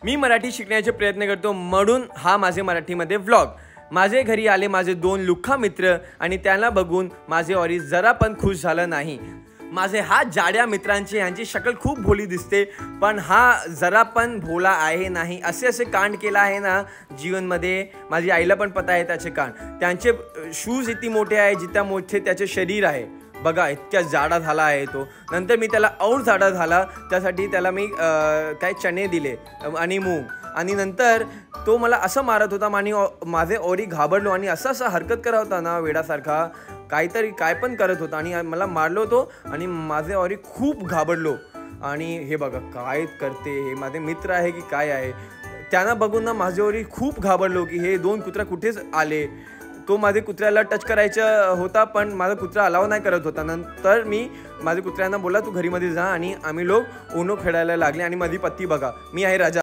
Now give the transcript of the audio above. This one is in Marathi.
मी मराठी शिकण्याचे प्रयत्न करतो म्हणून हा माझे मराठीमध्ये व्लॉग। माझे घरी आले माझे 2 लुख्खा मित्र आणि त्यांना बघून माझे ऑरी जरा पण खुश झालं नाही। माझे हा जाड्या मित्रांची यांची शक्ल खूप भोली दिसते पण हा जरा पण भोला आहे नाही। असे कांड केला आहे ना जीवनमध्ये, माझी आईला पण पता आहे त्याचे कांड। त्यांचे शूज इतके मोठे आहे जितके मोठे त्याचे शरीर आहे। बघा इतक्या जाडा झाला आहे तो। नंतर मी त्याला और जाडा झाला त्यासाठी त्याला मी काय चणे दिले आणि मूग, आणि नंतर तो मला असं मारत होता आणि माझे ऑरी घाबरलो आणि असं हरकत करत होता ना वेडासारखा, काहीतरी काय पण करत होता आणि मला मारलो तो आणि माझे ऑरी खूप घाबरलो। आणि हे बघा काय करते, हे माझे मित्र आहे की काय आहे। त्यांना बघून ना माझे ऑरी खूप घाबरलो की हे 2 कुत्रा कुठेच आले। तो माझे कुत्र्याला टच करायचा होता पण माझा कुत्रा अलाव नाही करत होता। नंतर मी माझ्या कुत्र्यांना बोलला तू घरीमध्ये जा आणि आम्ही लोक ओनो खेळायला लागले। आणि माझी पत्ती बघा, मी आहे राजा।